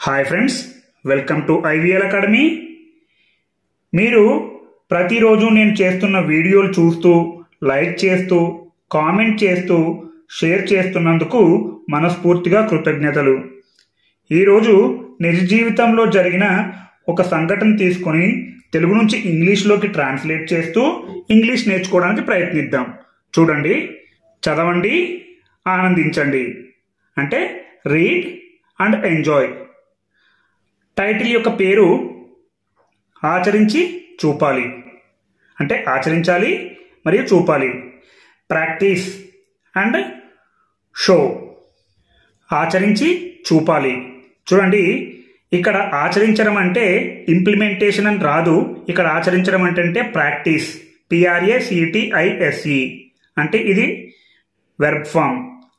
Hi friends, welcome to IVL academy. మీరు ప్రతిరోజు నేను చేస్తున్న వీడియోలు చూస్తూ, లైక్ చేస్తూ, కామెంట్ చేస్తూ, షేర్ చేస్తున్నందుకు మనస్ఫూర్తిగా కృతజ్ఞతలు. ఈరోజు నిజ జీవితంలో జరిగిన ఒక సంఘటన తీసుకొని తెలుగు నుంచి ఇంగ్లీష్లోకి ట్రాన్స్లేట్ చేస్తూ ఇంగ్లీష్ నేర్చుకోవడానికి ప్రయత్నిద్దాం. చూడండి, చదవండి, ఆనందించండి. అంటే రీడ్ అండ్ ఎంజాయ్. టైటిల్ యొక్క పేరు ఆచరించి చూపాలి. అంటే ఆచరించాలి మరియు చూపాలి. Practice and show. ఆచరించి చూపాలి. చూడండి, ఇక్కడ ఆచరించడం అంటే ఇంప్లిమెంటేషన్ అని రాదు. ఇక్కడ ఆచరించడం అంటే ప్రాక్టీస్, PRACTISE. అంటే ఇది వెర్బ్ ఫామ్.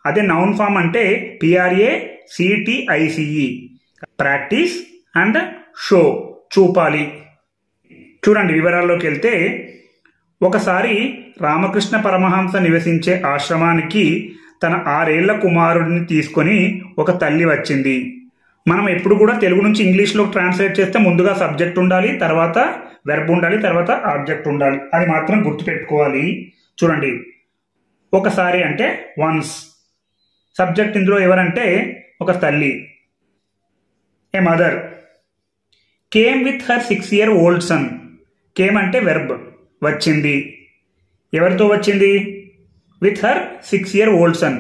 అదే నౌన్ ఫామ్ అంటే PRACTICE. ప్రాక్టీస్ అండ్ షో, చూపాలి. చూడండి, వివరాల్లోకి వెళ్తే, ఒకసారి రామకృష్ణ పరమహంస నివసించే ఆశ్రమానికి తన 6 ఏళ్ల కుమారుడిని తీసుకొని ఒక తల్లి వచ్చింది. మనం ఎప్పుడు కూడా తెలుగు నుంచి ఇంగ్లీష్లోకి ట్రాన్స్లేట్ చేస్తే ముందుగా సబ్జెక్ట్ ఉండాలి, తర్వాత వెర్బ్ ఉండాలి, తర్వాత ఆబ్జెక్ట్ ఉండాలి. అది మాత్రం గుర్తుపెట్టుకోవాలి. చూడండి, ఒకసారి అంటే వన్స్. సబ్జెక్ట్ ఇందులో ఎవరంటే ఒక తల్లి. A mother came with her 6-year-old son. Came అంటే వెర్బ్, వచ్చింది. ఎవరితో వచ్చింది? With her 6-year-old son.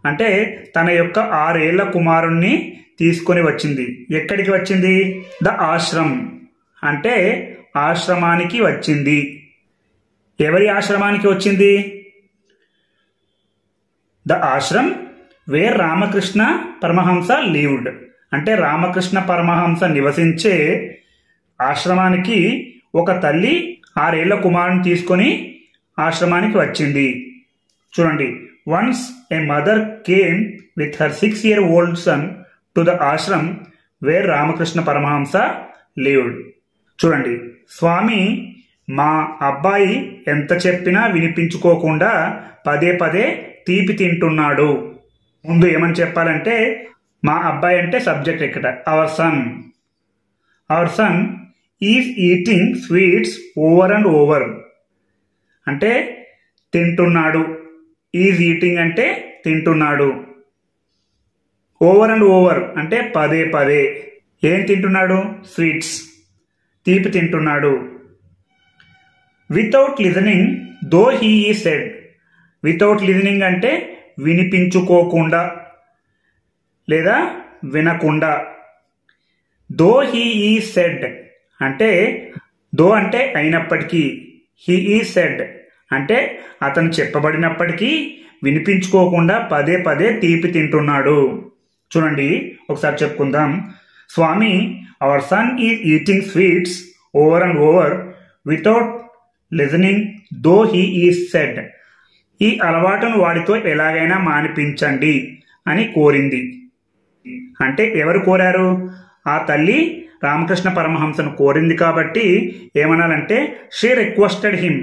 అంటే తన యొక్క 6 ఏళ్ల కుమారుణ్ణి తీసుకొని వచ్చింది. ఎక్కడికి వచ్చింది? ద ఆశ్రమ్. అంటే ఆశ్రమానికి వచ్చింది. ఎవరి ఆశ్రమానికి వచ్చింది? The ashram where Ramakrishna Paramahamsa lived. అంటే రామకృష్ణ పరమహంస నివసించే ఆశ్రమానికి ఒక తల్లి 6 ఏళ్ల కుమారుని తీసుకొని ఆశ్రమానికి వచ్చింది. చూడండి, once a mother came with her 6-year-old son to the ashram where Ramakrishna Paramahamsa lived. చూడండి, స్వామి మా అబ్బాయి ఎంత చెప్పినా వినిపించుకోకుండా పదే పదే తీపి తింటున్నాడు. ముందు ఏమని చెప్పాలంటే, మా అబ్బాయి అంటే సబ్జెక్ట్ ఇక్కడ. Our son is eating sweets over and over. అంటే తింటున్నాడు. ఈజ్ ఈటింగ్ అంటే తింటున్నాడు. ఓవర్ అండ్ ఓవర్ అంటే పదే పదే. ఏం తింటున్నాడు? స్వీట్స్, తీపి తింటున్నాడు. వితౌట్ లిజనింగ్ దో హీ ఈ సెడ్. వితౌట్ లిజనింగ్ అంటే వినిపించుకోకుండా లేదా వినకుండా. దో హీ ఈ సెడ్ అంటే, దో అంటే అయినప్పటికీ, హీ ఈ సెడ్ అంటే అతను చెప్పబడినప్పటికీ వినిపించుకోకుండా పదే పదే తీపి తింటున్నాడు. చూడండి, ఒకసారి చెప్పుకుందాం. Swami, our son is eating sweets over and over without listening though he ఈ సెడ్. ఈ అలవాటును వాడితో ఎలాగైనా మానిపించండి అని కోరింది. అంటే ఎవరు కోరారు? ఆ తల్లి రామకృష్ణ పరమహంసను కోరింది. కాబట్టి ఏమనాలంటే షీ రిక్వెస్టెడ్ హిమ్.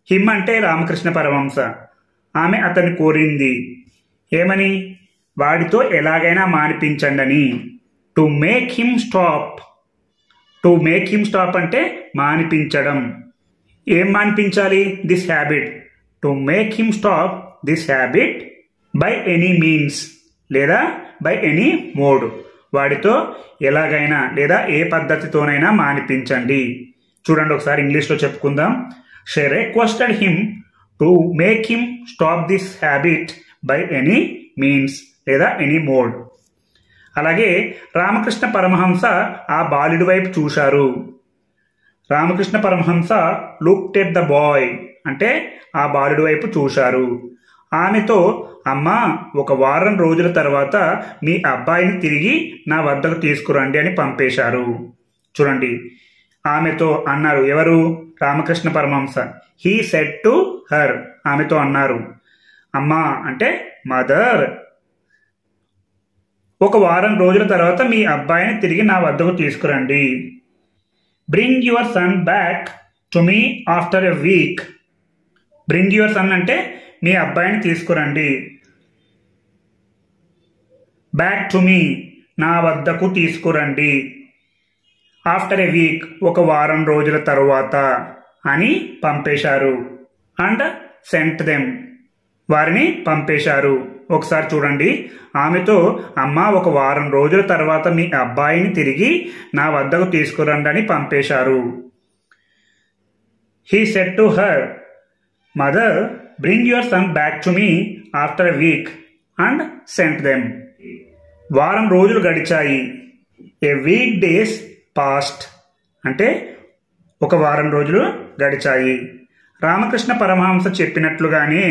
హిమ్ అంటే రామకృష్ణ పరమహంస. ఆమె అతన్ని కోరింది. ఏమని? వాడితో ఎలాగైనా మానిపించండి అని. To make him stop. To make him stop అంటే మానిపించడం. ఏం మానిపించాలి? This habit. To make him stop this habit by any means లేదా బై ఎనీ మోడ్. వాడితో ఎలాగైనా లేదా ఏ పద్ధతితోనైనా మానిపించండి. చూడండి, ఒకసారి ఇంగ్లీష్లో చెప్పుకుందాం. She requested him to make him stop this habit by any means లేదా ఎనీ మోడ్. అలాగే రామకృష్ణ పరమహంస ఆ బాలుడి వైపు చూశారు. Ramakrishna Paramahamsa looked at the boy అంటే ఆ బాలుడి వైపు చూశారు. ఆమెతో, అమ్మా, 1 వారం రోజుల తర్వాత మీ అబ్బాయిని తిరిగి నా వద్దకు తీసుకురండి అని పంపేశారు. చూడండి, ఆమెతో అన్నారు. ఎవరు? Ramakrishna Paramahamsa. He said to her. ఆమెతో అన్నారు. అమ్మా అంటే మదర్, 1 వారం రోజుల తర్వాత మీ అబ్బాయిని తిరిగి నా వద్దకు తీసుకురండి. Bring your son back to me after a week. Bring your son అంటే మీ అబ్బాయిని తీసుకురండి. బ్యాక్ టు మీ నా వద్దకు తీసుకురండి. ఆఫ్టర్ ఎ వీక్, ఒక వారం రోజుల తరువాత అని పంపేశారు. అండ్ సెంట్ దెమ్, వారిని పంపేశారు. ఒకసారి చూడండి, ఆమెతో అమ్మ ఒక వారం రోజుల తర్వాత మీ అబ్బాయిని తిరిగి నా వద్దకు తీసుకురండి అని పంపేశారు. He said to her, mother bring your son back to me after a week and sent them. వారం రోజులు గడిచాయి. ఏ వీక్ డేస్ పాస్ట్ అంటే ఒక వారం రోజులు గడిచాయి. రామకృష్ణ పరమహంస చెప్పినట్లుగానే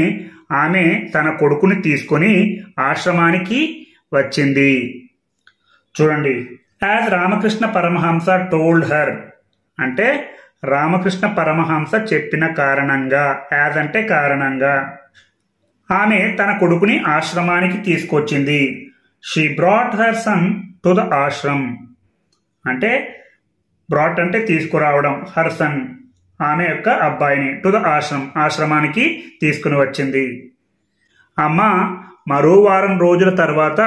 ఆమె తన కొడుకుని తీసుకొని ఆశ్రమానికి వచ్చింది. చూడండి, as Ramakrishna Paramahamsa told her అంటే రామకృష్ణ పరమహంస చెప్పిన కారణంగా, యాజ్ అంటే కారణంగా, ఆమె తన కొడుకుని ఆశ్రమానికి తీసుకొచ్చింది. She brought her son to the ashram అంటే బ్రాట్ అంటే తీసుకురావడం, హర్ సన్ ఆమె యొక్క అబ్బాయిని, టు ద ఆశ్రమ్ ఆశ్రమానికి తీసుకుని వచ్చింది. అమ్మ మరో వారం రోజుల తర్వాత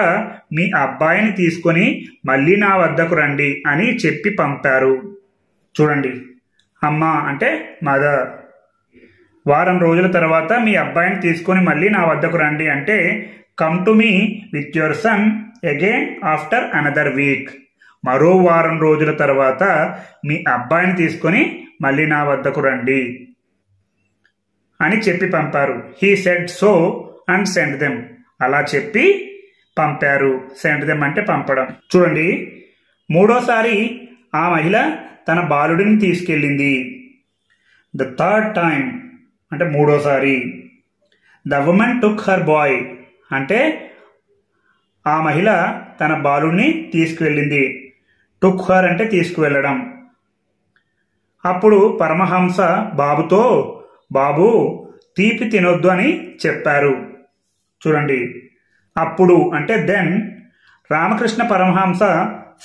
మీ అబ్బాయిని తీసుకొని మళ్ళీ నా వద్దకు రండి అని చెప్పి పంపారు. చూడండి, అమ్మ అంటే మదర్, వారం రోజుల తర్వాత మీ అబ్బాయిని తీసుకొని మళ్ళీ నా వద్దకు రండి అంటే come to me with your son again after another week. మరో వారం రోజుల తర్వాత మీ అబ్బాయిని తీసుకొని మళ్ళీ నా వద్దకు రండి అని చెప్పి పంపారు. He said so and sent them, అలా చెప్పి పంపారు. సెంట్ దెమ్ అంటే పంపడం. చూడండి, మూడోసారి ఆ మహిళ తన బాలుడిని తీసుకెళ్ళింది. ద థర్డ్ టైం అంటే మూడోసారి. The woman took her boy అంటే ఆ మహిళ తన బాలుడిని తీసుకువెళ్ళింది. టుక్ హర్ అంటే తీసుకువెళ్ళడం. అప్పుడు పరమహంస బాబుతో, బాబు తీపి తినొద్దు అని చెప్పారు. చూడండి, అప్పుడు అంటే then Ramakrishna Paramahamsa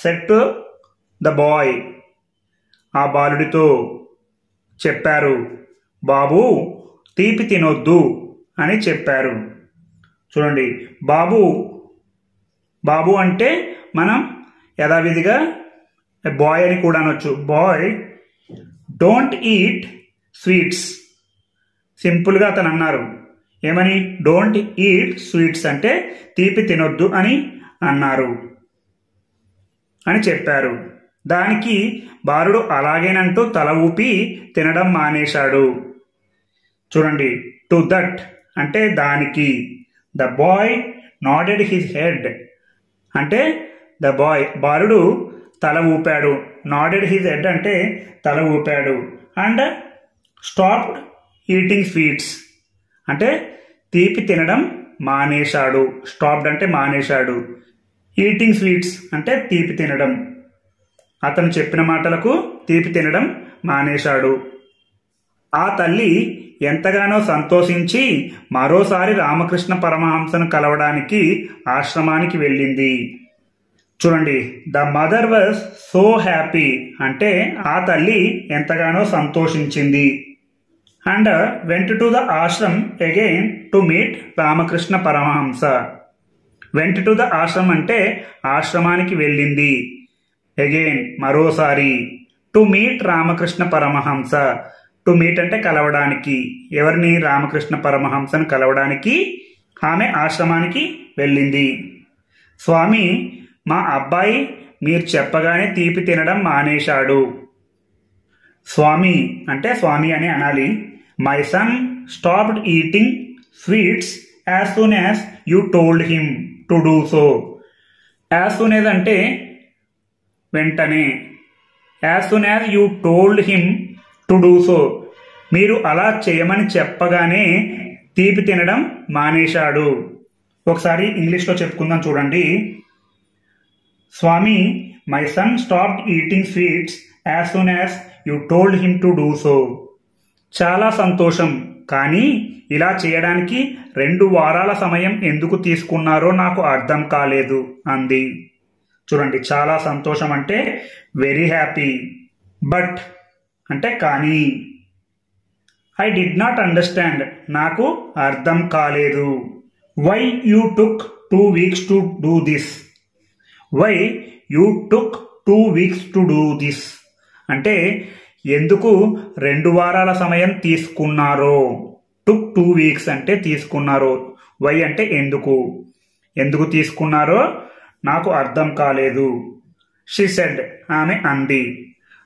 said to the boy, ఆ బాలుడితో చెప్పారు, బాబు తీపి తినొద్దు అని చెప్పారు. చూడండి, బాబు బాబు అంటే మనం యథావిధిగా బాయ్ అని కూడా అనొచ్చు. Boy don't eat sweets. సింపుల్గా అతను అన్నారు ఏమని, డోంట్ ఈట్ స్వీట్స్ అంటే తీపి తినొద్దు అని అన్నారు అని చెప్పారు. దానికి బాలుడు అలాగేనంటూ తల ఊపి తినడం మానేశాడు. చూడండి, టు దట్ అంటే దానికి. ద బాయ్ నాడెడ్ హిజ్ హెడ్ అంటే ద బాయ్ బాలుడు తల ఊపాడు. నాడెడ్ హిజ్ హెడ్ అంటే తల ఊపాడు. అండ్ స్టాప్డ్ ఈటింగ్ స్వీట్స్ అంటే తీపి తినడం మానేశాడు. స్టాప్డ్ అంటే మానేశాడు. ఈటింగ్ స్వీట్స్ అంటే తీపి తినడం. అతను చెప్పిన మాటలకు తీపి తినడం మానేశాడు. ఆ తల్లి ఎంతగానో సంతోషించి మరోసారి రామకృష్ణ పరమహంసను కలవడానికి ఆశ్రమానికి వెళ్ళింది. చూడండి, the mother was so happy అంటే ఆ తల్లి ఎంతగానో సంతోషించింది. And went to the ashram again to meet Ramakrishna Paramahamsa. Went to the ashram అంటే ఆశ్రమానికి వెళ్ళింది. అగైన్ మరోసారి. To meet Ramakrishna Paramahamsa. To meet అంటే కలవడానికి. ఎవరిని? రామకృష్ణ పరమహంసను కలవడానికి ఆమె ఆశ్రమానికి వెళ్ళింది. స్వామి, మా అబ్బాయి మీరు చెప్పగానే తీపి తినడం మానేశాడు. స్వామి అంటే స్వామి అని అనాలి. My son stopped eating sweets as soon as you told him to do so. As soon as అంటే వెంటనే. As soon as you told him to do so, మీరు అలా చేయమని చెప్పగానే తీపి తినడం మానేశాడు. ఒకసారి ఇంగ్లీష్లో చెప్పుకుందాం చూడండి. Swami, my son stopped eating sweets as soon as you told him to do so. చాలా సంతోషం, కానీ ఇలా చేయడానికి 2 వారాల సమయం ఎందుకు తీసుకున్నారో నాకు అర్థం కాలేదు అంది. చూడండి, చాలా సంతోషం అంటే వెరీ హ్యాపీ. బట్ అంటే కానీ. ఐ డిడ్ నాట్ అండర్స్టాండ్ నాకు అర్థం కాలేదు. Why you took 2 weeks to do this. Why you took 2 weeks to do this అంటే ఎందుకు 2 వారాల సమయం తీసుకున్నారో. టుక్ 2 weeks అంటే తీసుకున్నారో. వై అంటే ఎందుకు తీసుకున్నారో నాకు అర్థం కాలేదు. షీ సెడ్ ఆమె అంది.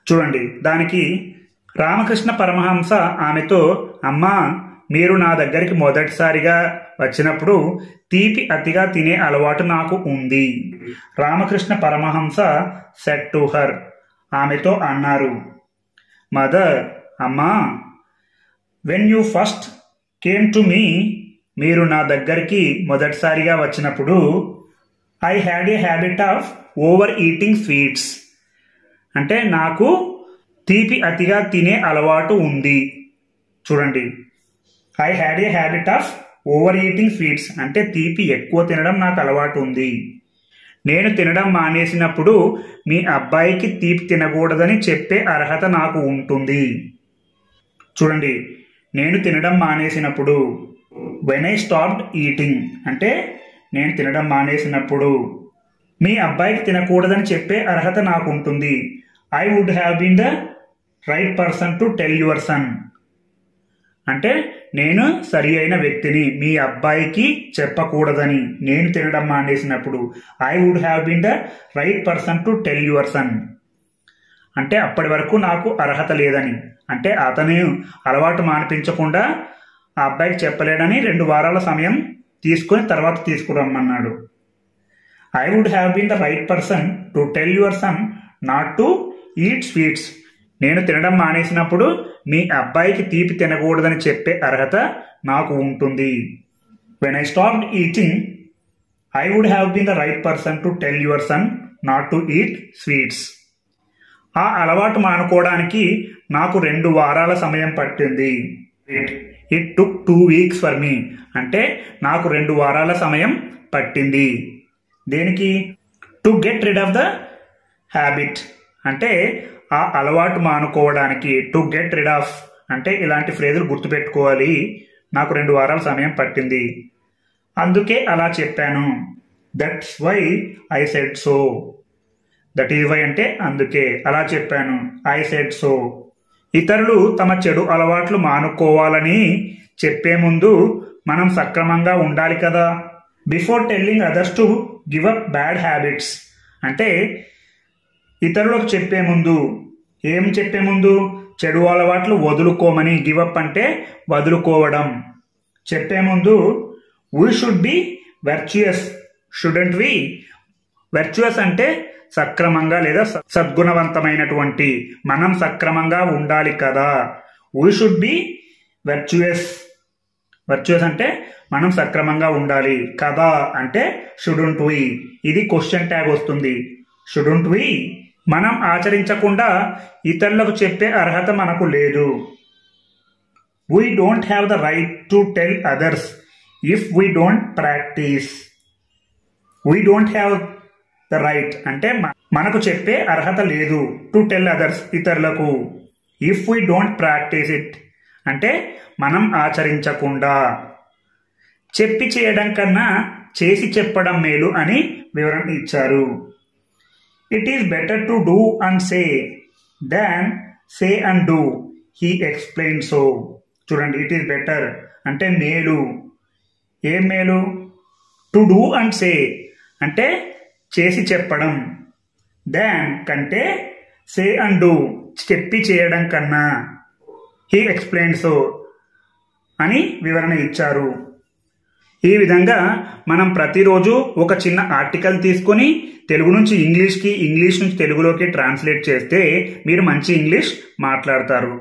చూడండి, దానికి రామకృష్ణ పరమహంస ఆమెతో, అమ్మా మీరు నా దగ్గరికి మొదటిసారిగా వచ్చినప్పుడు తీపి అతిగా తినే అలవాటు నాకు ఉంది. Ramakrishna Paramahamsa said to her ఆమెతో అన్నారు, మదర్ అమ్మా when you first came to me మీరు నా దగ్గరికి మొదటిసారిగా వచ్చినప్పుడు I had a habit of over eating sweets అంటే నాకు తీపి అతిగా తినే అలవాటు ఉంది. చూడండి, I had a habit of over eating sweets అంటే తీపి ఎక్కువ తినడం నాకు అలవాటు ఉంది. నేను తినడం మానేసినప్పుడు మీ అబ్బాయికి తీపి తినకూడదని చెప్పే అర్హత నాకు ఉంటుంది. చూడండి, నేను తినడం మానేసినప్పుడు వెన్ ఐ స్టాప్డ్ ఈటింగ్ అంటే నేను తినడం మానేసినప్పుడు మీ అబ్బాయికి తినకూడదని చెప్పే అర్హత నాకు ఉంటుంది. I would have been the right person to tell your son అంటే నేను సరి అయిన వ్యక్తిని మీ అబ్బాయికి చెప్పకూడదని నేను తినడం మానేసినప్పుడు. I would have been the right person to tell your son అంటే అప్పటి వరకు నాకు అర్హత లేదని, అంటే అతను అలవాటు మానిపించకుండా ఆ అబ్బాయికి చెప్పలేడని 2 వారాల సమయం తీసుకొని తర్వాత తీసుకురమ్మన్నాడు. I would have been the right person to tell your son not to eat sweets నేను తినడం మానేసినప్పుడు మీ అబ్బాయికి తీపి తినకూడదని చెప్పే అర్హత నాకు ఉంటుంది. When I stopped eating I would have been the right person to tell your son not to eat sweets. ఆ అలవాటు మానుకోవడానికి నాకు 2 వారాల సమయం పట్టింది. It took 2 weeks for me అంటే నాకు 2 వారాల సమయం పట్టింది. దేనికి? To get rid of the habit అంటే ఆ అలవాటు మానుకోవడానికి. టు గెట్ రిడ్ ఆఫ్ అంటే ఇలాంటి ఫ్రేజులు గుర్తుపెట్టుకోవాలి. నాకు 2 వారాల సమయం పట్టింది, అందుకే అలా చెప్పాను. That's why I said so. That is why అంటే అందుకే అలా చెప్పాను. I said so. ఇతరులు తమ చెడు అలవాట్లు మానుకోవాలని చెప్పే ముందు మనం సక్రమంగా ఉండాలి కదా. Before telling others to give up bad habits అంటే ఇతరులకు చెప్పే ముందు ఏం చెప్పే ముందు చెడు అలవాట్లు వదులుకోమని. గివ్ అప్ అంటే వదులుకోవడం. చెప్పే ముందు we should be virtuous shouldn't we. Virtuous అంటే సక్రమంగా లేదా సద్గుణవంతమైనటువంటి. మనం సక్రమంగా ఉండాలి కదా. We should be virtuous. Virtuous అంటే మనం సక్రమంగా ఉండాలి కదా అంటే షుడెంట్ వి. ఇది క్వశ్చన్ ట్యాగ్ వస్తుంది. షుడెంట్ వి మనం ఆచరించకుండా ఇతరులకు చెప్పే అర్హత మనకు లేదు. We don't have the right to tell others if we don't practise. We don't have the right అంటే మనకు చెప్పే అర్హత లేదు. టు టెల్ అదర్స్ ఇతరులకు. If we don't practice it అంటే మనం ఆచరించకుండా. చెప్పి చేయడం కన్నా చేసి చెప్పడం మేలు అని వివరణ ఇచ్చారు. It is better to do and say than say and do he explain so. చూడండి, ఇట్ ఈస్ బెటర్ అంటే మేలు. ఏం మేలు? టు డూ అండ్ సే అంటే చేసి చెప్పడం. దాన్ కంటే సే అండ్ డూ చెప్పి చేయడం కన్నా. హీ ఎక్స్ప్లెయిన్ సో అని వివరణ ఇచ్చారు. ఈ విధంగా మనం ప్రతిరోజు ఒక చిన్న ఆర్టికల్ తీసుకొని తెలుగు నుంచి ఇంగ్లీష్కి, ఇంగ్లీష్ నుంచి తెలుగులోకి ట్రాన్స్లేట్ చేస్తే మీరు మంచి ఇంగ్లీష్ మాట్లాడతారు.